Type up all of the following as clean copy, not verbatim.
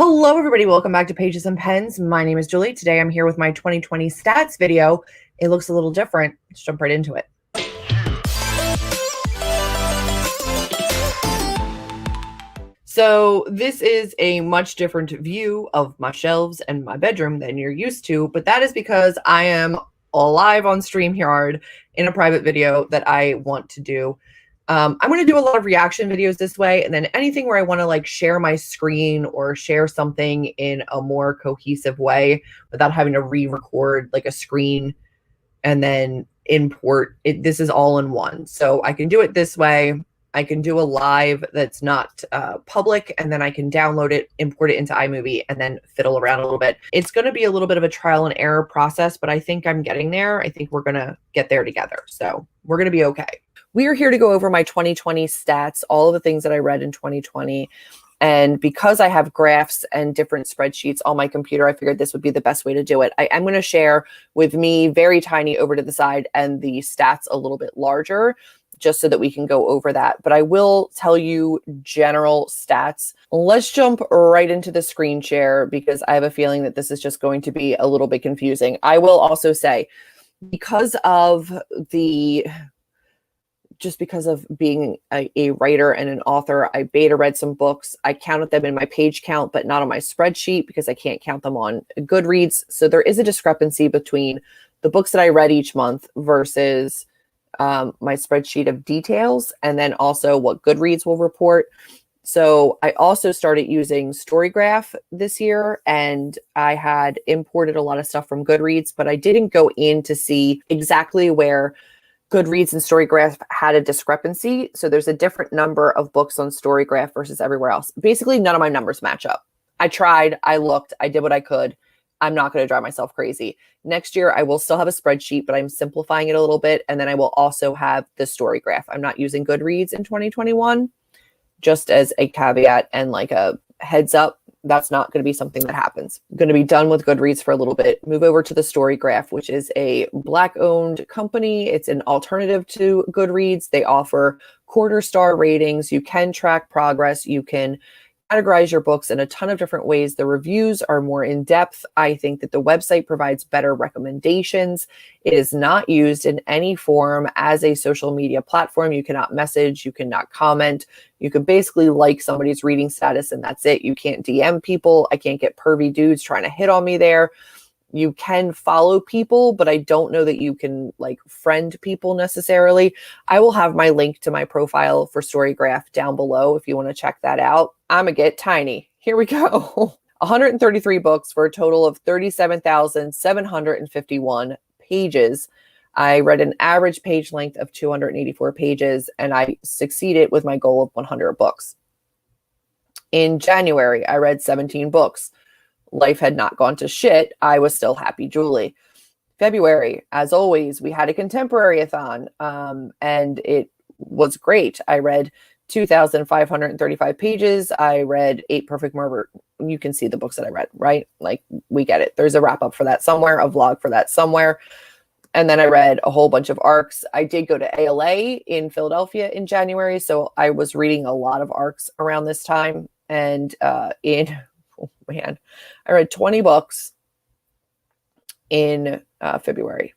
Hello, everybody. Welcome back to Pages and Pens. My name is Julie. Today I'm here with my 2020 stats video. It looks a little different. Let's jump right into it. So this is a much different view of my shelves and my bedroom than you're used to, but that is because I am live on StreamYard in a private video that I want to do. I'm going to do a lot of reaction videos this way, and then anything where I want to like share my screen or share something in a more cohesive way without having to re-record like a screen and then import it. This is all in one. So I can do it this way. I can do a live that's not public, and then I can download it, import it into iMovie, and then fiddle around a little bit. It's going to be a little bit of a trial and error process, but I think I'm getting there. I think we're going to get there together. So we're going to be okay. We are here to go over my 2020 stats, all of the things that I read in 2020. And because I have graphs and different spreadsheets on my computer, I figured this would be the best way to do it. I am going to share with me very tiny over to the side and the stats a little bit larger, just so that we can go over that. But I will tell you general stats. Let's jump right into the screen share because I have a feeling that this is just going to be a little bit confusing. I will also say, because of being a writer and an author, I beta read some books. I counted them in my page count, but not on my spreadsheet because I can't count them on Goodreads. So there is a discrepancy between the books that I read each month versus my spreadsheet of details, and then also what Goodreads will report. So I also started using StoryGraph this year, and I had imported a lot of stuff from Goodreads, but I didn't go in to see exactly where Goodreads and StoryGraph had a discrepancy. So there's a different number of books on StoryGraph versus everywhere else. Basically, none of my numbers match up. I tried, I looked, I did what I could. I'm not going to drive myself crazy. Next year, I will still have a spreadsheet, but I'm simplifying it a little bit. And then I will also have the StoryGraph. I'm not using Goodreads in 2021, just as a caveat and like a heads up. That's not going to be something that happens. I'm going to be done with Goodreads for a little bit. Move over to the StoryGraph, which is a Black-owned company. It's an alternative to Goodreads. They offer quarter-star ratings. You can track progress. You can categorize your books in a ton of different ways. The reviews are more in depth. I think that the website provides better recommendations. It is not used in any form as a social media platform. You cannot message, you cannot comment. You could basically like somebody's reading status and that's it. You can't DM people. I can't get pervy dudes trying to hit on me there. You can follow people, but I don't know that you can like friend people necessarily. I will have my link to my profile for StoryGraph down below if you want to check that out. I'm going to get tiny. Here we go. 133 books for a total of 37,751 pages. I read an average page length of 284 pages, and I succeeded with my goal of 100 books. In January, I read 17 books. Life had not gone to shit. I was still happy Julie. February, as always, we had a contemporary-a-thon, and it was great. I read 2,535 pages. I read 8 Perfect Murder. You can see the books that I read, right? Like, we get it. There's a wrap-up for that somewhere, a vlog for that somewhere. And then I read a whole bunch of arcs. I did go to ALA in Philadelphia in January, so I was reading a lot of arcs around this time. And oh man, I read 20 books in February.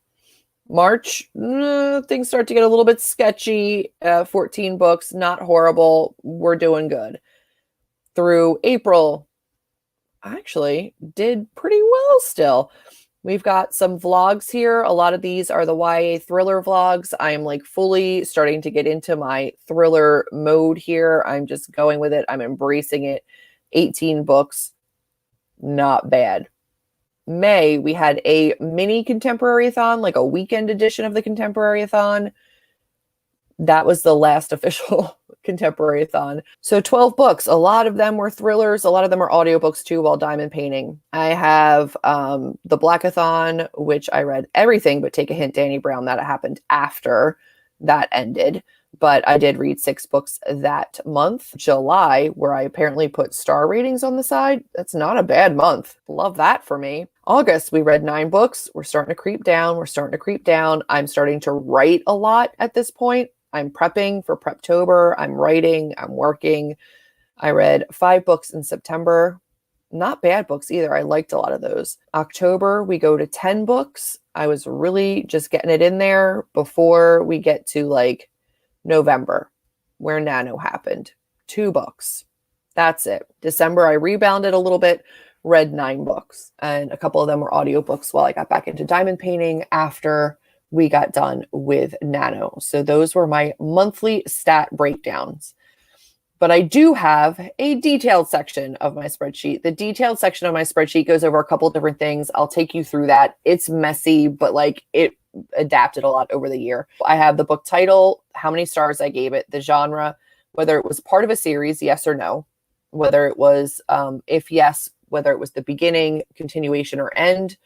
March, things start to get a little bit sketchy. 14 books, not horrible. We're doing good. Through April, I actually did pretty well still. We've got some vlogs here. A lot of these are the YA thriller vlogs. I'm like fully starting to get into my thriller mode here. I'm just going with it. I'm embracing it. 18 books, not bad. May, we had a mini contemporary-a-thon, like a weekend edition of the contemporary-a-thon. That was the last official contemporary-a-thon. So 12 books. A lot of them were thrillers. A lot of them are audiobooks too while diamond painting. I have the Blackathon, which I read everything but Take a Hint, Danny Brown. That happened after that ended. But I did read 6 books that month. July, where I apparently put star ratings on the side. That's not a bad month. Love that for me. August, we read 9 books. We're starting to creep down. I'm starting to write a lot at this point. I'm prepping for Preptober. I'm writing. I'm working. I read 5 books in September. Not bad books either. I liked a lot of those. October, we go to 10 books. I was really just getting it in there before we get to like November, where Nano happened. 2 books. That's it. December, I rebounded a little bit, read 9 books, and a couple of them were audiobooks while I got back into diamond painting after we got done with Nano. So those were my monthly stat breakdowns. But I do have a detailed section of my spreadsheet. The detailed section of my spreadsheet goes over a couple different things. I'll take you through that. It's messy, but like it adapted a lot over the year. I have the book title, how many stars I gave it, the genre, whether it was part of a series, yes or no, whether it was, if yes, whether it was the beginning, continuation, or end,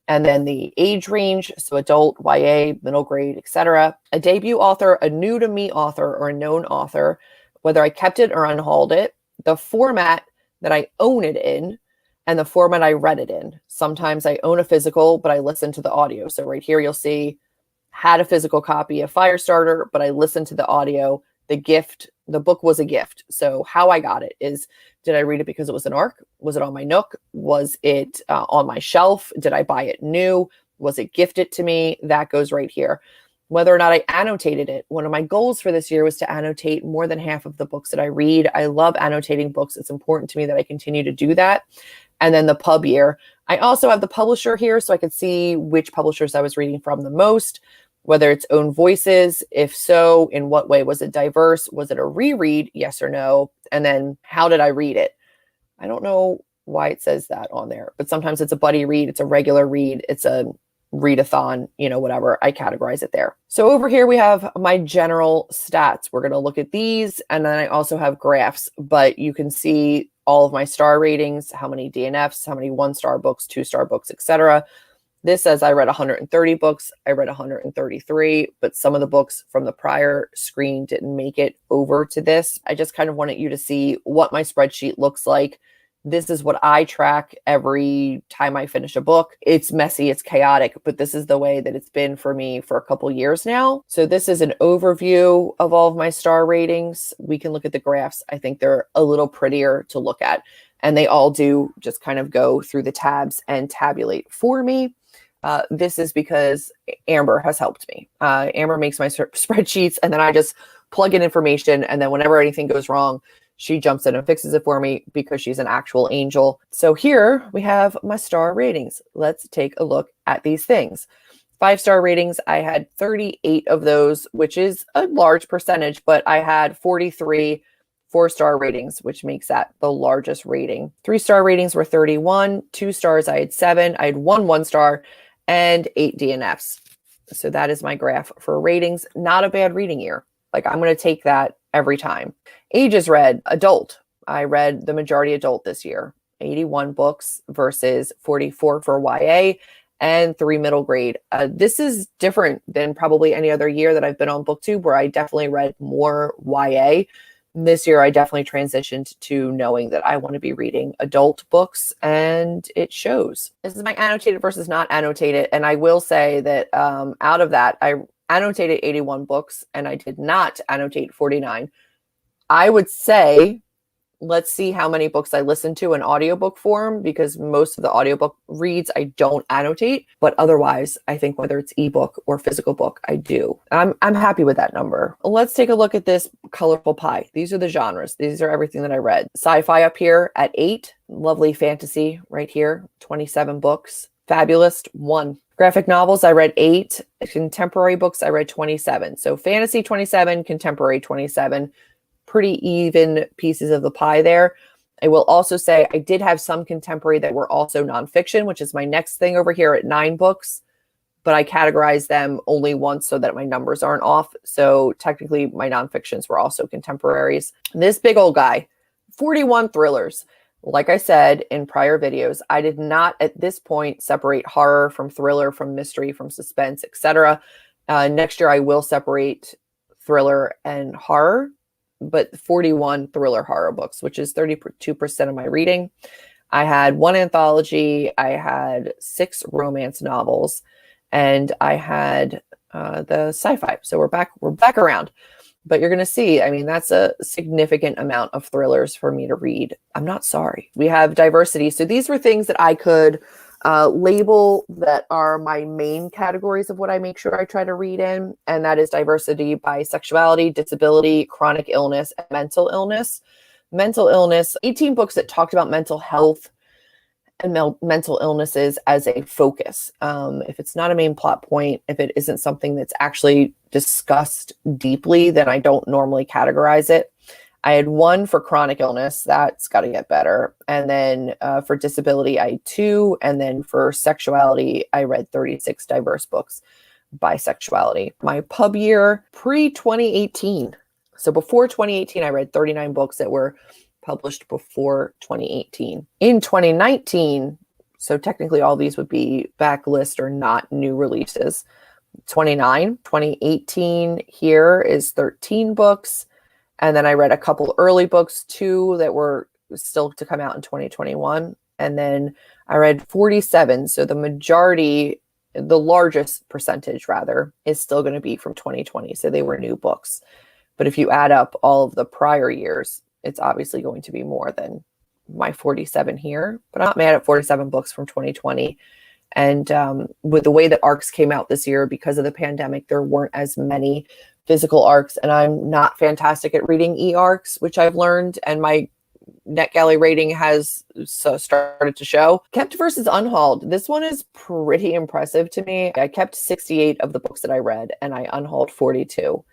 and then the age range, so adult, YA, middle grade, etc. A debut author, a new to me author, or a known author, whether I kept it or unhauled it, the format that I own it in, and the format I read it in. Sometimes I own a physical, but I listen to the audio. So right here, you'll see, had a physical copy of Firestarter, but I listened to the audio. The gift, the book was a gift. So how I got it is, did I read it because it was an ARC? Was it on my Nook? Was it on my shelf? Did I buy it new? Was it gifted to me? That goes right here. Whether or not I annotated it. One of my goals for this year was to annotate more than half of the books that I read. I love annotating books. It's important to me that I continue to do that. And then the pub year. I also have the publisher here so I could see which publishers I was reading from the most, whether it's own voices. If so, in what way was it diverse? Was it a reread? Yes or no? And then how did I read it? I don't know why it says that on there, but sometimes it's a buddy read. It's a regular read. It's a readathon, whatever. I categorize it there. So over here, we have my general stats. We're going to look at these. And then I also have graphs, but you can see all of my star ratings, how many DNFs, how many 1-star books, 2-star books, etc. This says I read 130 books. I read 133, but some of the books from the prior screen didn't make it over to this. I just kind of wanted you to see what my spreadsheet looks like. This is what I track every time I finish a book. It's messy, it's chaotic, but this is the way that it's been for me for a couple years now. So this is an overview of all of my star ratings. We can look at the graphs. I think they're a little prettier to look at, and they all do just kind of go through the tabs and tabulate for me. This is because Amber has helped me. Amber makes my spreadsheets, and then I just plug in information, and then whenever anything goes wrong, she jumps in and fixes it for me because she's an actual angel. So here we have my star ratings. Let's take a look at these things. 5-star ratings, I had 38 of those, which is a large percentage, but I had 43 4-star ratings, which makes that the largest rating. 3-star ratings were 31. 2 stars, I had 7. I had 1 1-star and 8 DNFs. So that is my graph for ratings. Not a bad reading year. Like, I'm going to take that every time. Ages read, adult. I read the majority adult this year. 81 books versus 44 for YA and 3 middle grade. This is different than probably any other year that I've been on BookTube, where I definitely read more YA. This year, I definitely transitioned to knowing that I want to be reading adult books, and it shows. This is my annotated versus not annotated. And I will say that out of that, I annotated 81 books and I did not annotate 49. I would say, let's see how many books I listen to in audiobook form, because most of the audiobook reads I don't annotate, but otherwise I think whether it's ebook or physical book, I do. I'm happy with that number. Let's take a look at this colorful pie. These are the genres. These are everything that I read. Sci-fi up here at 8, lovely fantasy right here, 27 books. Fabulist, 1. Graphic novels, I read 8. Contemporary books, I read 27. So fantasy 27, contemporary 27. Pretty even pieces of the pie there. I will also say I did have some contemporary that were also nonfiction, which is my next thing over here at 9 books, but I categorized them only once so that my numbers aren't off. So technically my nonfictions were also contemporaries. This big old guy, 41 thrillers. Like I said in prior videos, I did not at this point separate horror from thriller, from mystery, from suspense, etc. Next year I will separate thriller and horror, but 41 thriller horror books, which is 32% of my reading. I had 1 anthology, I had 6 romance novels, and I had the sci-fi. So we're back around. But you're going to see, I mean, that's a significant amount of thrillers for me to read. I'm not sorry. We have diversity. So these were things that I could label that are my main categories of what I make sure I try to read in. And that is diversity by sexuality, disability, chronic illness, and mental illness. Mental illness, 18 books that talked about mental health and mental illnesses as a focus. If it's not a main plot point, if it isn't something that's actually discussed deeply, then I don't normally categorize it. I had one for chronic illness. That's got to get better. And then for disability, I had 2. And then for sexuality, I read 36 diverse books by sexuality. My pub year pre-2018. So before 2018, I read 39 books that were published before 2018. In 2019, so technically all these would be backlist or not new releases, 29. 2018 here is 13 books. And then I read a couple early books, 2 that were still to come out in 2021. And then I read 47. So the majority, the largest percentage rather, is still going to be from 2020. So they were new books. But if you add up all of the prior years, it's obviously going to be more than my 47 here. But I'm not mad at 47 books from 2020. And with the way that ARCs came out this year, because of the pandemic, there weren't as many physical ARCs. And I'm not fantastic at reading e-ARCs, which I've learned. And my NetGalley rating has started to show. Kept versus Unhauled. This one is pretty impressive to me. I kept 68 of the books that I read, and I unhauled 42.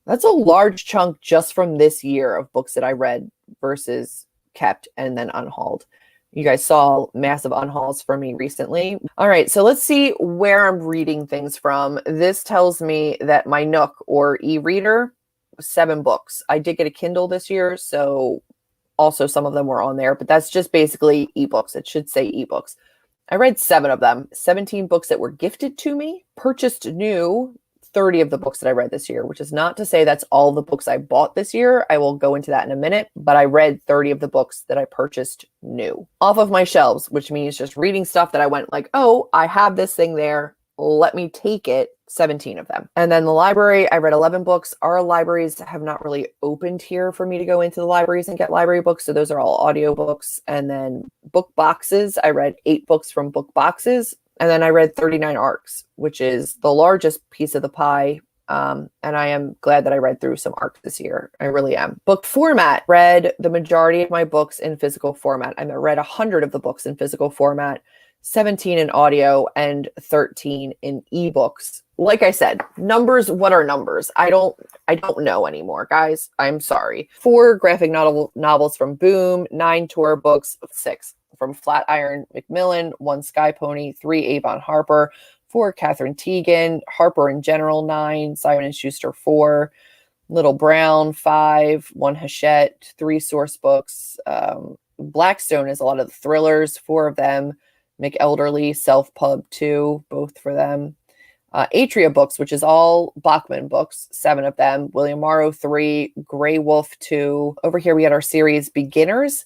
That's a large chunk just from this year of books that I read versus kept and then unhauled. You guys saw massive unhauls for me recently. All right, so let's see where I'm reading things from. This tells me that my Nook or e-reader, 7 books. I did get a Kindle this year, so also some of them were on there, but that's just basically ebooks. It should say ebooks. I read 7 of them, 17 books that were gifted to me, purchased new, 30 of the books that I read this year, which is not to say that's all the books I bought this year. I will go into that in a minute, but I read 30 of the books that I purchased new off of my shelves, which means just reading stuff that I went like, oh, I have this thing there. Let me take it. 17 of them. And then the library, I read 11 books. Our libraries have not really opened here for me to go into the libraries and get library books. So those are all audio books. And then book boxes, I read 8 books from book boxes. And then I read 39 ARCs, which is the largest piece of the pie. And I am glad that I read through some ARCs this year. I really am. Book format, read the majority of my books in physical format. I read 100 of the books in physical format, 17 in audio, and 13 in ebooks. Like I said, numbers, what are numbers? I don't know anymore, guys. I'm sorry. 4 graphic novels from Boom, 9 tour books, 6 from Flatiron Macmillan, 1 Sky Pony, 3 Avon Harper, 4 Catherine Teagan, Harper in General, 9, Simon & Schuster, 4, Little Brown, 5, 1 Hachette, 3 source books. Blackstone is a lot of the thrillers, 4 of them. McElderly, Self Pub 2, both for them. Atria books, which is all Bachman books, 7 of them. William Morrow, 3. Grey Wolf, 2. Over here we had our series Beginners.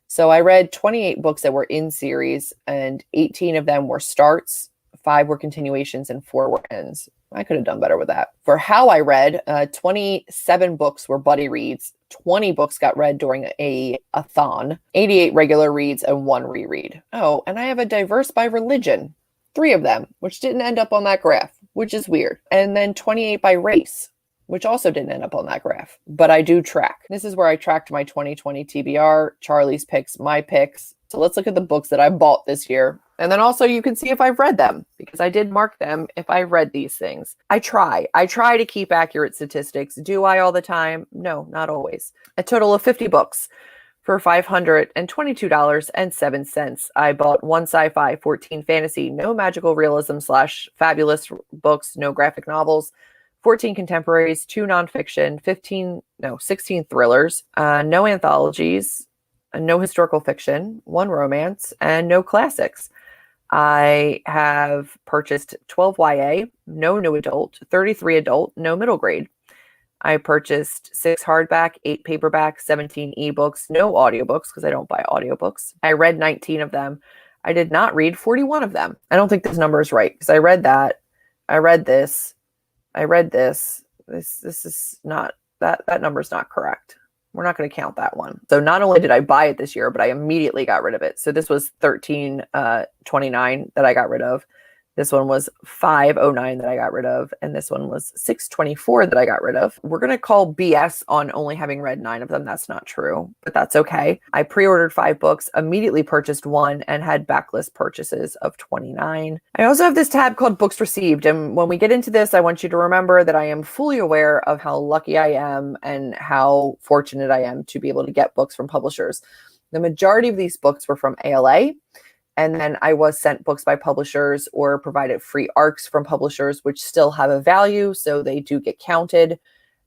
So I read 28 books that were in series, and 18 of them were starts, 5 were continuations, and 4 were ends. I could have done better with that. For how I read, 27 books were buddy reads. 20 books got read during a thon. 88 regular reads and 1 reread. Oh, and I have a diverse by religion. 3 of them, which didn't end up on that graph, which is weird. And then 28 by race, which also didn't end up on that graph. But I do track. This is where I tracked my 2020 TBR, Charlie's picks, my picks. So let's look at the books that I bought this year. And then also you can see if I've read them, because I did mark them if I read these things. I try to keep accurate statistics. Do I all the time? No, not always. A total of 50 books for $522.07. I bought 1 sci-fi, 14 fantasy, no magical realism / fabulous books, no graphic novels, 14 contemporaries, 2 nonfiction, 16 thrillers, no anthologies, no historical fiction, 1 romance, and no classics. I have purchased 12 YA, no new adult, 33 adult, no middle grade. I purchased 6 hardback, 8 paperback, 17 ebooks, no audiobooks because I don't buy audiobooks. I read 19 of them. I did not read 41 of them. I don't think this number is right because I read that. I read this. I read this. This is not That number's not correct. We're not going to count that one. So not only did I buy it this year, but I immediately got rid of it. So this was 1329 that I got rid of. This one was 509 that I got rid of. And this one was 624 that I got rid of. We're going to call BS on only having read 9 of them. That's not true, but that's okay. I pre-ordered 5 books, immediately purchased 1, and had backlist purchases of 29. I also have this tab called Books Received. And when we get into this, I want you to remember that I am fully aware of how lucky I am and how fortunate I am to be able to get books from publishers. The majority of these books were from ALA. And then I was sent books by publishers or provided free ARCs from publishers, which still have a value. So they do get counted.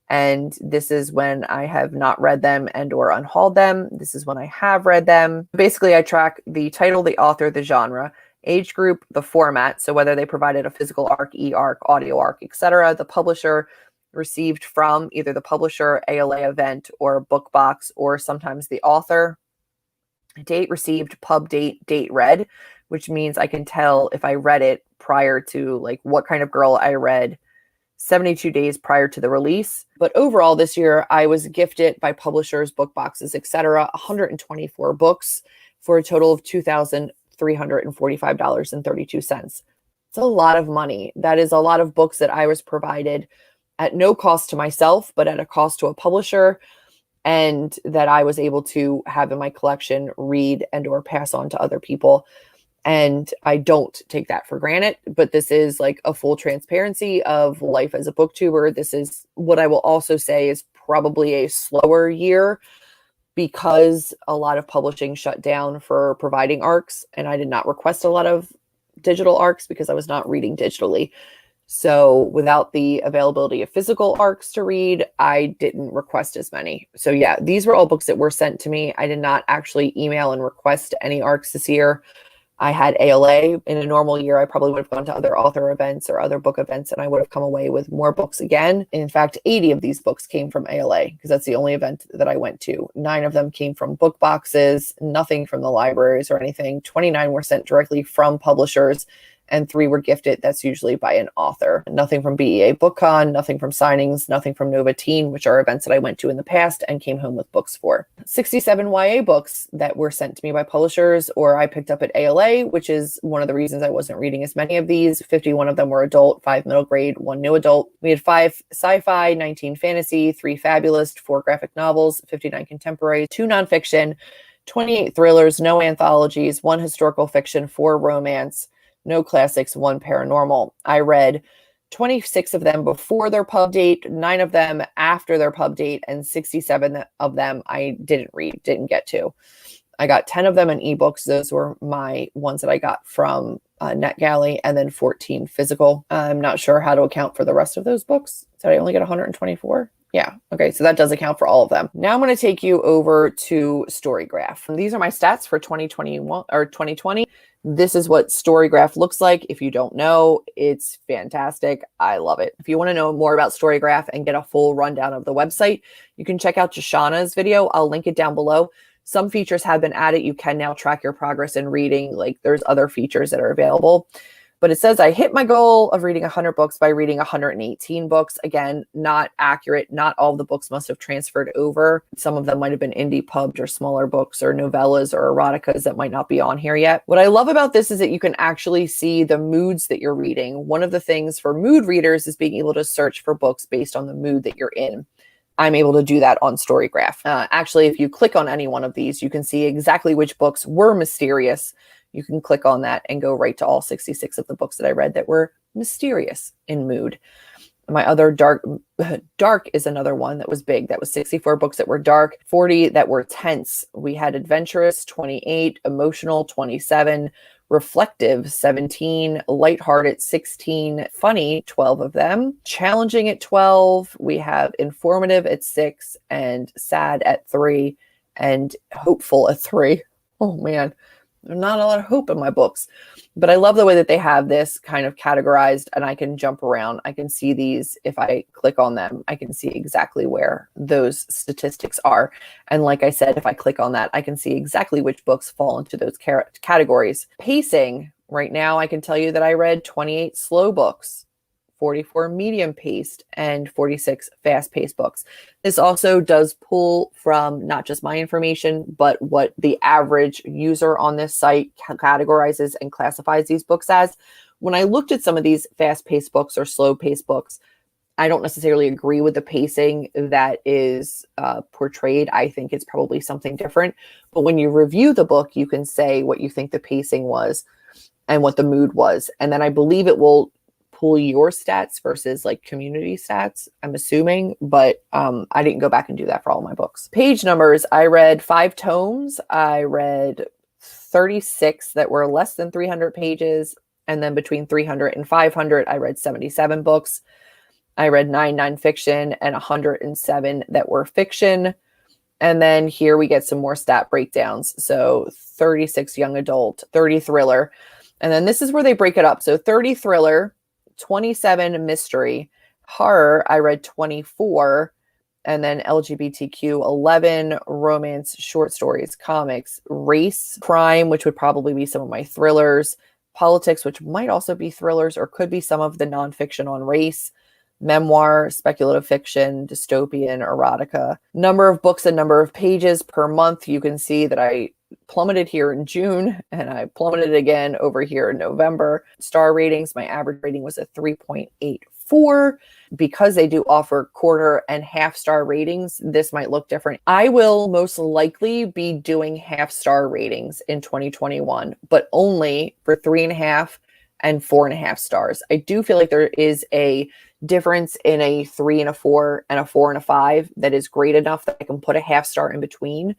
And this is when I have not read them and or unhauled them. This is when I have read them. Basically, I track the title, the author, the genre, age group, the format. So whether they provided a physical ARC, e-ARC, audio ARC, etc., the publisher, received from either the publisher, ALA event, or book box, or sometimes the author. Date received, pub date, date read, which means I can tell if I read it prior to like what kind of girl I read 72 days prior to the release. But overall this year, I was gifted by publishers, book boxes, etc., 124 books for a total of $2,345.32. It's a lot of money. That is a lot of books that I was provided at no cost to myself, but at a cost to a publisher, and that I was able to have in my collection, read and or pass on to other people. And I don't take that for granted, but this is like a full transparency of life as a booktuber. This is what I will also say is probably a slower year because a lot of publishing shut down for providing ARCs, and I did not request a lot of digital ARCs because I was not reading digitally. So without the availability of physical ARCs to read, I didn't request as many. So yeah, these were all books that were sent to me. I did not actually email and request any ARCs this year. I had ALA. In a normal year, I probably would have gone to other author events or other book events, and I would have come away with more books again. In fact, 80 of these books came from ALA because that's the only event that I went to. 9 of them came from book boxes, nothing from the libraries or anything. 29 were sent directly from publishers, and 3 were gifted. That's usually by an author. Nothing from BEA BookCon, nothing from signings, nothing from Nova Teen, which are events that I went to in the past and came home with books for. 67 YA books that were sent to me by publishers or I picked up at ALA, which is one of the reasons I wasn't reading as many of these. 51 of them were adult, 5 middle grade, 1 new adult. We had 5 sci-fi, 19 fantasy, 3 fabulous, 4 graphic novels, 59 contemporary, 2 nonfiction, 28 thrillers, no anthologies, 1 historical fiction, 4 romance, no classics, 1 paranormal. I read 26 of them before their pub date, 9 of them after their pub date, and 67 of them I didn't read, didn't get to. I got 10 of them in ebooks. Those were my ones that I got from NetGalley, and then 14 physical. I'm not sure how to account for the rest of those books. Did I only get 124? Yeah. Okay. So that does account for all of them. Now I'm going to take you over to StoryGraph. These are my stats for 2021 or 2020. This is what StoryGraph looks like. If you don't know, it's fantastic. I love it. If you want to know more about StoryGraph and get a full rundown of the website, you can check out Shoshana's video. I'll link it down below. Some features have been added. You can now track your progress in reading. Like there's other features that are available. But it says I hit my goal of reading 100 books by reading 118 books. Again, not accurate. Not all of the books must have transferred over. Some of them might have been indie pubbed or smaller books or novellas or eroticas that might not be on here yet. What I love about this is that you can actually see the moods that you're reading. One of the things for mood readers is being able to search for books based on the mood that you're in. I'm able to do that on StoryGraph. Actually, if you click on any one of these, you can see exactly which books were mysterious. You can click on that and go right to all 66 of the books that I read that were mysterious in mood. My other dark is another one that was big. That was 64 books that were dark, 40 that were tense. We had adventurous, 28, emotional, 27, reflective, 17, lighthearted, 16, funny, 12 of them, challenging at 12. We have informative at 6 and sad at 3 and hopeful at 3. Oh man. There's not a lot of hope in my books, but I love the way that they have this kind of categorized and I can jump around. I can see these. If I click on them, I can see exactly where those statistics are. And like I said, if I click on that, I can see exactly which books fall into those categories. Pacing right now, I can tell you that I read 28 slow books, 44 medium paced, and 46 fast paced books. This also does pull from not just my information, but what the average user on this site categorizes and classifies these books as. When I looked at some of these fast paced books or slow paced books, I don't necessarily agree with the pacing that is portrayed. I think it's probably something different. But when you review the book, you can say what you think the pacing was and what the mood was. And then I believe it will pull your stats versus like community stats, I'm assuming. But I didn't go back and do that for all my books. Page numbers, I read 5 tomes. I read 36 that were less than 300 pages. And then between 300 and 500, I read 77 books. I read 9 nonfiction and 107 that were fiction. And then here we get some more stat breakdowns. So 36 young adult, 30 thriller. And then this is where they break it up. So 30 thriller, 27 mystery, horror, I read 24, and then LGBTQ 11, romance, short stories, comics, race, crime, which would probably be some of my thrillers, politics, which might also be thrillers or could be some of the nonfiction on race, memoir, speculative fiction, dystopian, erotica. Number of books and number of pages per month. You can see that I plummeted here in June and I plummeted again over here in November. Star ratings, my average rating was a 3.84. Because they do offer quarter and half star ratings, this might look different. I will most likely be doing half star ratings in 2021, but only for 3.5 and 4.5 stars. I do feel like there is a difference in a 3 and a 4 and a 4 and a 5 that is great enough that I can put a half star in between.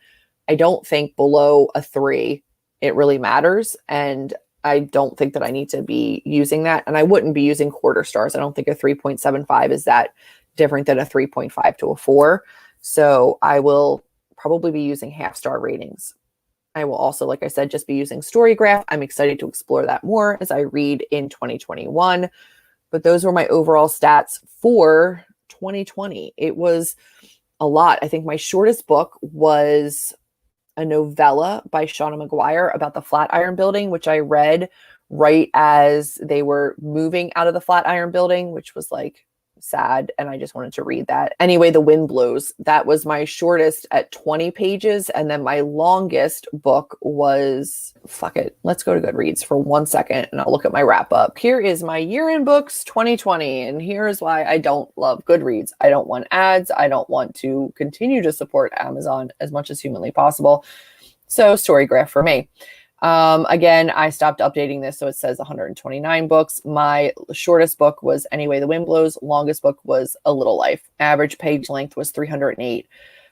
I don't think below a 3 it really matters, and I don't think that I need to be using that, and I wouldn't be using quarter stars. I don't think a 3.75 is that different than a 3.5 to a 4, so I will probably be using half star ratings. I will also, like I said, just be using StoryGraph. I'm excited to explore that more as I read in 2021. But those were my overall stats for 2020. It was a lot. I think my shortest book was a novella by Shauna McGuire about the Flatiron Building, which I read right as they were moving out of the Flatiron Building, which was like sad. And I just wanted to read that. Anyway, The Wind Blows. That was my shortest at 20 pages. And then my longest book was, fuck it, let's go to Goodreads for 1 second and I'll look at my wrap up. Here is my year in books 2020. And here's why I don't love Goodreads. I don't want ads. I don't want to continue to support Amazon as much as humanly possible. So StoryGraph for me. Again, I stopped updating this, so it says 129 books. My shortest book was Anyway, The Wind Blows. Longest book was A Little Life. Average page length was 308.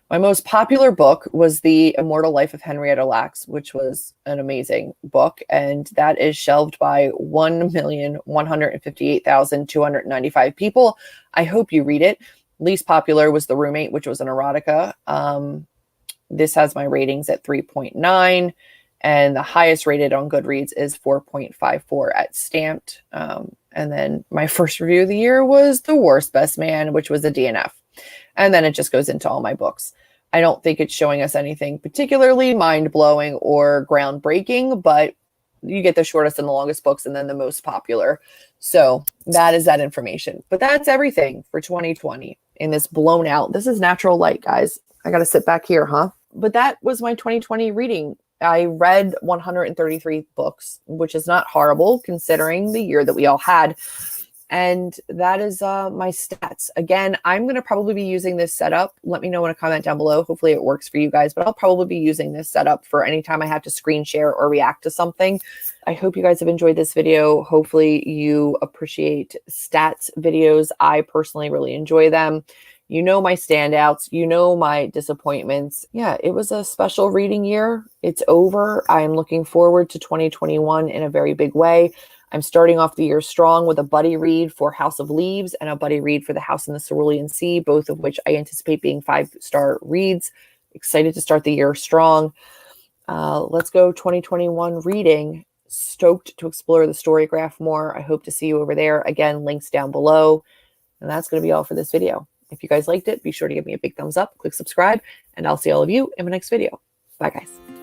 My most popular book was The Immortal Life of Henrietta Lacks, which was an amazing book, and that is shelved by 1,158,295 people. I hope you read it. Least popular was The Roommate, which was an erotica. This has my ratings at 3.9. And the highest rated on Goodreads is 4.54 at Stamped. And then my first review of the year was The Worst Best Man, which was a DNF. And then it just goes into all my books. I don't think it's showing us anything particularly mind-blowing or groundbreaking, but you get the shortest and the longest books and then the most popular. So that is that information. But that's everything for 2020 in this blown out. This is natural light, guys. I got to sit back here, huh? But that was my 2020 reading. I read 133 books, which is not horrible considering the year that we all had. And that is my stats. Again, I'm going to probably be using this setup. Let me know in a comment down below. Hopefully it works for you guys, but I'll probably be using this setup for any time I have to screen share or react to something. I hope you guys have enjoyed this video. Hopefully you appreciate stats videos. I personally really enjoy them. You know my standouts, you know my disappointments. Yeah, it was a special reading year. It's over. I'm looking forward to 2021 in a very big way. I'm starting off the year strong with a buddy read for House of Leaves and a buddy read for The House in the Cerulean Sea, both of which I anticipate being 5-star reads. Excited to start the year strong. Let's go 2021 reading. Stoked to explore the StoryGraph more. I hope to see you over there. Again, links down below. And that's going to be all for this video. If you guys liked it, be sure to give me a big thumbs up, click subscribe, and I'll see all of you in my next video. Bye, guys.